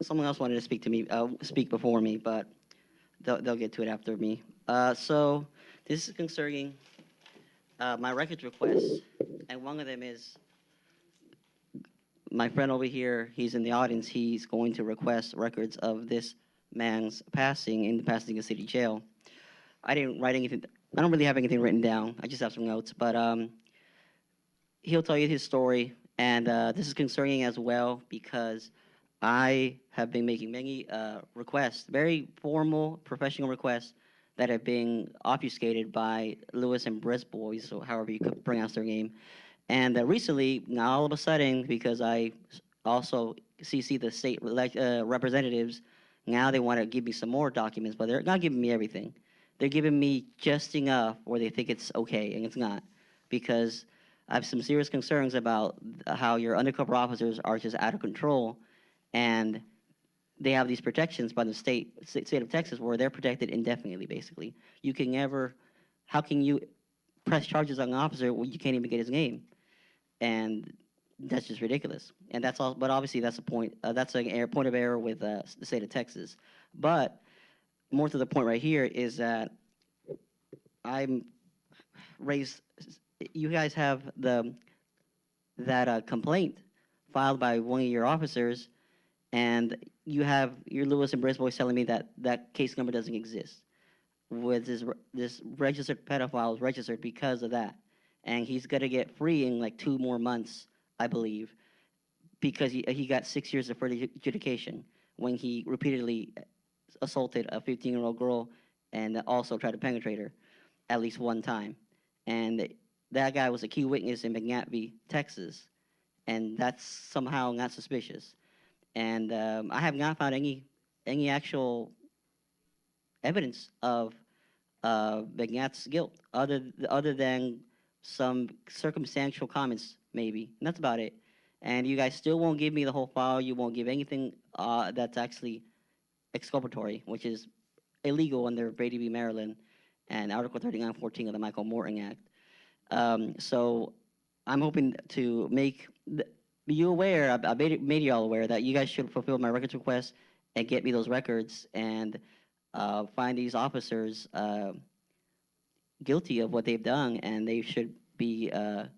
someone else wanted to speak to me, speak before me, but they'll get to it after me. So this is concerning my records requests, and one of them is my friend over here. He's in the audience. He's going to request records of this man's passing in the Pasadena City Jail. I didn't write anything. I don't really have anything written down. I just have some notes, but he'll tell you his story, and this is concerning as well because I have been making many requests, very formal, professional requests that have been obfuscated by Lewis and Brisbois, so however you could pronounce their name. And recently, now all of a sudden, because I also CC the state representatives, now they want to give me some more documents, but they're not giving me everything. They're giving me just enough where they think it's okay, and it's not, because I have some serious concerns about how your undercover officers are just out of control, and they have these protections by the state of Texas where they're protected indefinitely. Basically, you can never. How can you press charges on an officer when you can't even get his name? And that's just ridiculous. And that's all. But obviously, that's a point. That's a point of error with the state of Texas. But more to the point right here is that I'm raised. You guys have that complaint filed by one of your officers, and you have your Lewis and Brisbois telling me that that case number doesn't exist. With this registered pedophile is registered because of that, and he's gonna get free in like 2 more months, I believe, because he got 6 years of further adjudication when he repeatedly assaulted a 15-year-old girl and also tried to penetrate her at least one time. And that guy was a key witness in McNabb, Texas, and that's somehow not suspicious. And I have not found any actual evidence of McNabb's guilt other than some circumstantial comments, maybe. And that's about it. And you guys still won't give me the whole file. You won't give anything that's actually exculpatory, which is illegal under Brady v. Maryland and Article 3914 of the Michael Morton Act. So I'm hoping to make you aware. I made you all aware that you guys should fulfill my records request and get me those records and find these officers guilty of what they've done, and they should be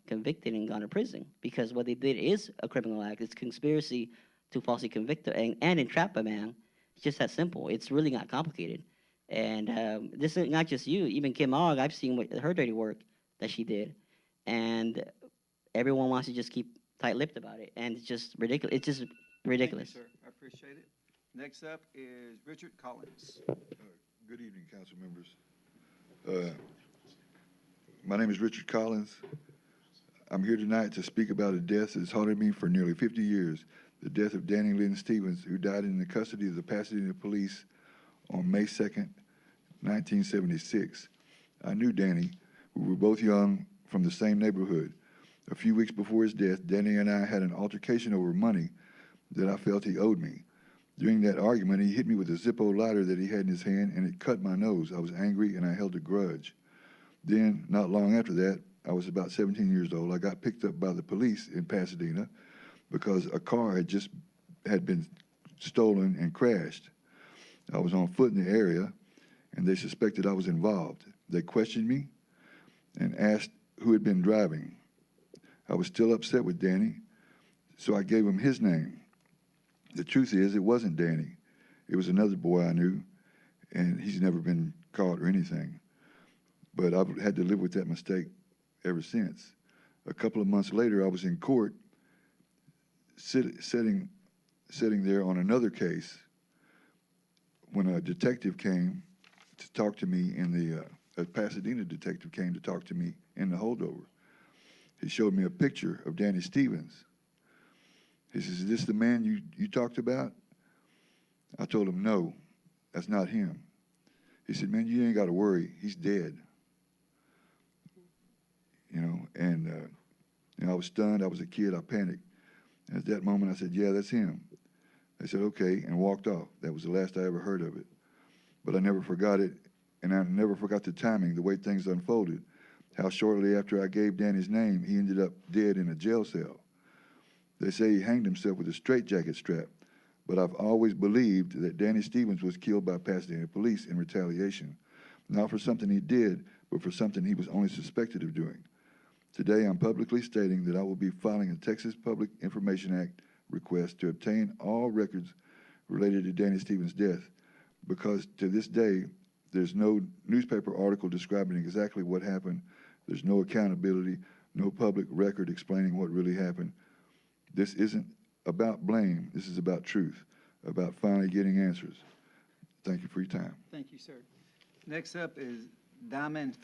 convicted and gone to prison because what they did is a criminal act. It's conspiracy to falsely convict and entrap a man. It's just that simple. It's really not complicated. And this is not just you. Even Kim Ogg, I've seen her dirty work that she did, and everyone wants to just keep tight-lipped about it, and it's just ridiculous. It's just ridiculous. Thank you, sir. I appreciate it. Next up is Richard Collins. Good evening, council members. My name is Richard Collins. I'm here tonight to speak about a death that's haunted me for nearly 50 years, the death of Danny Lynn Stevens, who died in the custody of the Pasadena police on May 2nd, 1976. I knew Danny. We were both young from the same neighborhood. A few weeks before his death, Danny and I had an altercation over money that I felt he owed me. During that argument, he hit me with a Zippo lighter that he had in his hand, and it cut my nose. I was angry, and I held a grudge. Then, not long after that, I was about 17 years old. I got picked up by the police in Pasadena because a car had been stolen and crashed. I was on foot in the area, and they suspected I was involved. They questioned me and asked who had been driving. I was still upset with Danny, so I gave him his name. The truth is, it wasn't Danny. It was another boy I knew, and he's never been caught or anything. But I've had to live with that mistake ever since. A couple of months later, I was in court, sitting there on another case, when a detective came to talk to me a Pasadena detective came to talk to me in the holdover. He showed me a picture of Danny Stevens. He says, "Is this the man you talked about?" I told him, "No, that's not him." He said, "Man, you ain't got to worry. He's dead." And I was stunned. I was a kid. I panicked. And at that moment, I said, "Yeah, that's him." They said, "Okay," and walked off. That was the last I ever heard of it. But I never forgot it, and I never forgot the timing, the way things unfolded, how shortly after I gave Danny's name, he ended up dead in a jail cell. They say he hanged himself with a straitjacket strap, but I've always believed that Danny Stevens was killed by Pasadena police in retaliation, not for something he did, but for something he was only suspected of doing. Today, I'm publicly stating that I will be filing a Texas Public Information Act request to obtain all records related to Danny Stevens' death, because to this day, there's no newspaper article describing exactly what happened. There's no accountability, no public record explaining what really happened. This isn't about blame. This is about truth, about finally getting answers. Thank you for your time. Thank you, sir. Next up is Diamond